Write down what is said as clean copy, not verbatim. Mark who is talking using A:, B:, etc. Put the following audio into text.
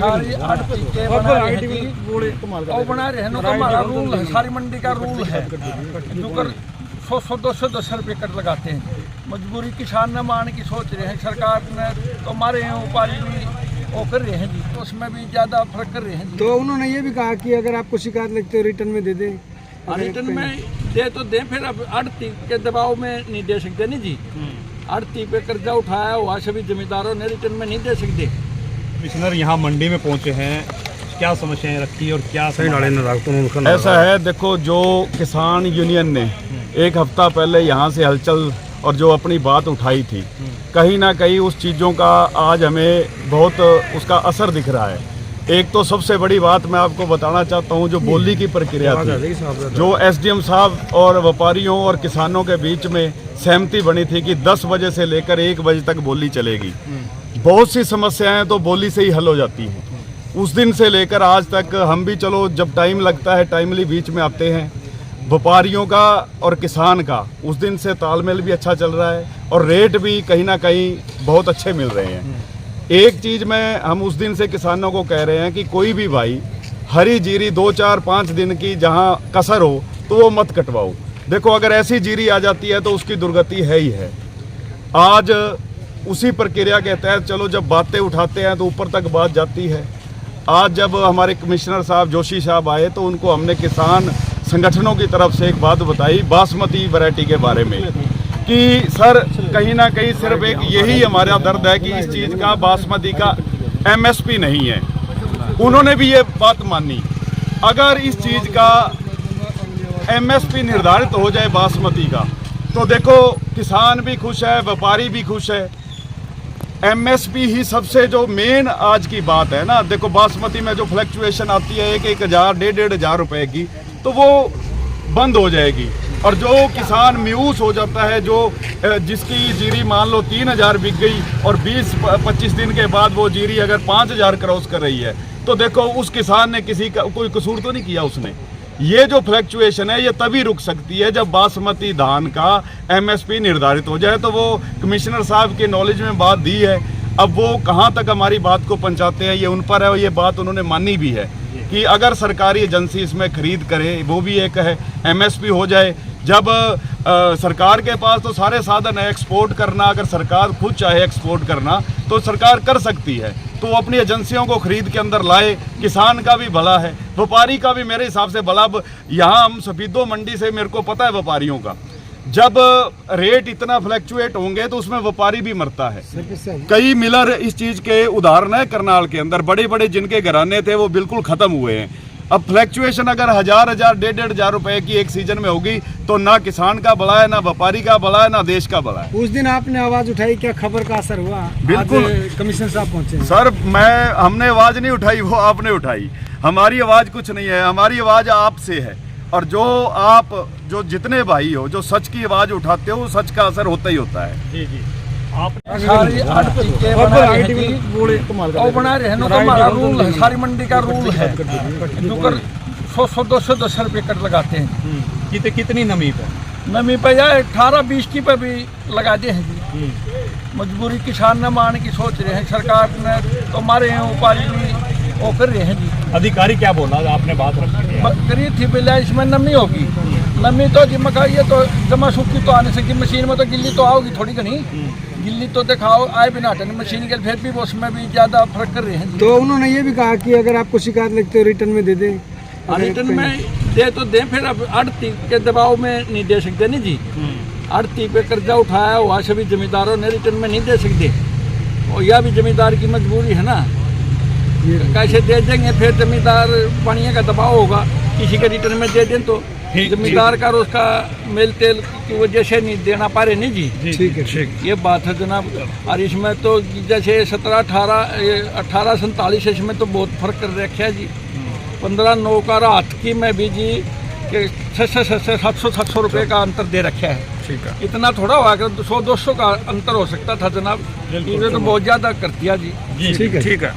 A: सारी आड़ती के बना रहे हैं जी, और बना रहे हैं तो हमारा रूल है, सारी मंडी का रूल है, जो 100 210 रुपये कट लगाते हैं। मजबूरी किसान न मान की सोच रहे हैं, सरकार ने तो हमारे यहाँ व्यापारी भी वो कर रहे हैं जी, तो उसमें भी ज़्यादा फर्क कर रहे हैं जी।
B: तो उन्होंने ये भी कहा कि अगर आपको शिकायत लगती है रिटर्न में दे दें,
A: रिटर्न में दे तो दें, फिर अब आड़ती के दबाव में नहीं दे सकते नहीं जी। आड़ती पे कर्जा उठाया हुआ सभी जमींदारों ने रिटर्न में नहीं दे सकते।
C: कमिश्नर यहाँ मंडी में पहुँचे हैं, क्या समस्याएं रखी और क्या
D: ऐसा है, देखो जो किसान यूनियन ने एक हफ्ता पहले यहाँ से हलचल और जो अपनी बात उठाई थी, कहीं ना कहीं उस चीज़ों का आज हमें बहुत उसका असर दिख रहा है। एक तो सबसे बड़ी बात मैं आपको बताना चाहता हूँ, जो बोली की प्रक्रिया थी, जो एसडीएम साहब और व्यापारियों और किसानों के बीच में सहमति बनी थी कि 10 बजे से लेकर 1 बजे तक बोली चलेगी। बहुत सी समस्याएं तो बोली से ही हल हो जाती हैं। उस दिन से लेकर आज तक हम भी चलो जब टाइम लगता है टाइमली बीच में आते हैं। व्यापारियों का और किसान का उस दिन से तालमेल भी अच्छा चल रहा है और रेट भी कहीं ना कहीं बहुत अच्छे मिल रहे हैं। एक चीज़ में हम उस दिन से किसानों को कह रहे हैं कि कोई भी भाई हरी जीरी 2 4 5 दिन की जहां कसर हो तो वो मत कटवाओ। देखो अगर ऐसी जीरी आ जाती है तो उसकी दुर्गति है ही है। आज उसी प्रक्रिया के तहत चलो जब बातें उठाते हैं तो ऊपर तक बात जाती है। आज जब हमारे कमिश्नर साहब जोशी साहब आए तो उनको हमने किसान संगठनों की तरफ से एक बात बताई बासमती वैरायटी के बारे में कि सर कहीं ना कहीं सिर्फ एक यही हमारा दर्द है कि इस चीज़ का बासमती का एमएसपी नहीं है। उन्होंने भी ये बात मानी। अगर इस चीज़ का एमएसपी निर्धारित हो जाए बासमती का तो देखो किसान भी खुश है, व्यापारी भी खुश है। एमएसपी ही सबसे जो मेन आज की बात है ना। देखो बासमती में जो फ्लक्चुएशन आती है 1,000 1,500 रुपए की, तो वो बंद हो जाएगी। और जो किसान म्यूस हो जाता है, जो जिसकी जीरी मान लो 3,000 बिक गई और 20-25 दिन के बाद वो जीरी अगर 5,000 क्रॉस कर रही है तो देखो उस किसान ने किसी का कोई कसूर तो नहीं किया उसने। ये जो फ्लक्चुएशन है ये तभी रुक सकती है जब बासमती धान का एमएसपी निर्धारित हो जाए। तो वो कमिश्नर साहब के नॉलेज में बात दी है। अब वो कहाँ तक हमारी बात को पहुँचाते हैं ये उन पर है। और ये बात उन्होंने मानी भी है कि अगर सरकारी एजेंसी इसमें खरीद करे, वो भी एक है एमएसपी हो जाए। जब सरकार के पास तो सारे साधन है एक्सपोर्ट करना, अगर सरकार खुद चाहे एक्सपोर्ट करना तो सरकार कर सकती है। तो वो अपनी एजेंसियों को खरीद के अंदर लाए, किसान का भी भला है, व्यापारी का भी मेरे हिसाब से भला। यहाँ हम सफीदो मंडी से मेरे को पता है व्यापारियों का, जब रेट इतना फ्लक्चुएट होंगे तो उसमें व्यापारी भी मरता है। कई मिलर इस चीज़ के उदाहरण है करनाल के अंदर, बड़े बड़े जिनके घराने थे वो बिल्कुल ख़त्म हुए हैं। अब फ्लक्चुएशन अगर 1,000 1,500 रुपए की एक सीजन में होगी तो ना किसान का भला है, ना व्यापारी का भला है, ना देश का भला है।
B: उस दिन आपने आवाज उठाई, क्या खबर का असर हुआ?
D: बिल्कुल
B: कमिश्नर साहब पहुंचे
D: सर। हमने आवाज नहीं उठाई, वो आपने उठाई। हमारी आवाज कुछ नहीं है, हमारी आवाज आपसे है। और जो जितने भाई हो जो सच की आवाज उठाते हो, सच का असर होता ही होता है।
C: जी जी आप
A: सारी आड़ती के बना रहे हैं जी, और बना रहे हैं तो हमारा रूल है, सारी मंडी का रूल है, जो 100 210 रुपये कट लगाते हैं।
C: कितनी नमी पे?
A: नमी पे या 18-20 की पे भी लगा दे हैं जी। मजबूरी किसान न मान की सोच रहे हैं, सरकार ने तो हमारे यहाँ व्यापारी भी वो कर रहे हैं जी।
C: अधिकारी क्या बोला? आपने बात
A: करी थी पहले इसमें नमी होगी, नमी तो जी मका ये तो जमा सूखी तो आने से मशीन में तो गिल्ली तो आओगी थोड़ी घनी, गिल्ली तो दिखाओ आए बिना हटने मशीन के, फिर भी वो उसमें भी ज़्यादा फर्क कर रहे हैं।
B: तो उन्होंने ये भी कहा कि अगर आपको शिकायत लगती है रिटर्न में दे दें,
A: रिटर्न में दे तो दें, फिर अब आड़ती के दबाव में नहीं दे सकते नहीं जी। आड़ती पे कर्जा उठाया हुआ सभी जमींदारों ने रिटर्न में नहीं दे सकते, और यह भी जमींदार की मजबूरी है ना, कैसे दे देंगे? फिर जमींदार पानी का दबाव होगा, किसी के रिटर्न में दे दें तो जमींदार का उसका मेल तेल की वजह से नहीं देना पा रहे नहीं जी।
B: ठीक है,
A: ये बात है जनाब। और इसमें तो जैसे 17-18 47 इसमें तो बहुत फर्क कर रखा है जी। 15-9 का रात की में भी जी के 700 रुपये का अंतर दे रखा है।
C: ठीक है,
A: इतना थोड़ा हुआ कि 100-200 का अंतर हो सकता था जनाब। ये तो बहुत ज़्यादा कर दिया जी।
C: ठीक है।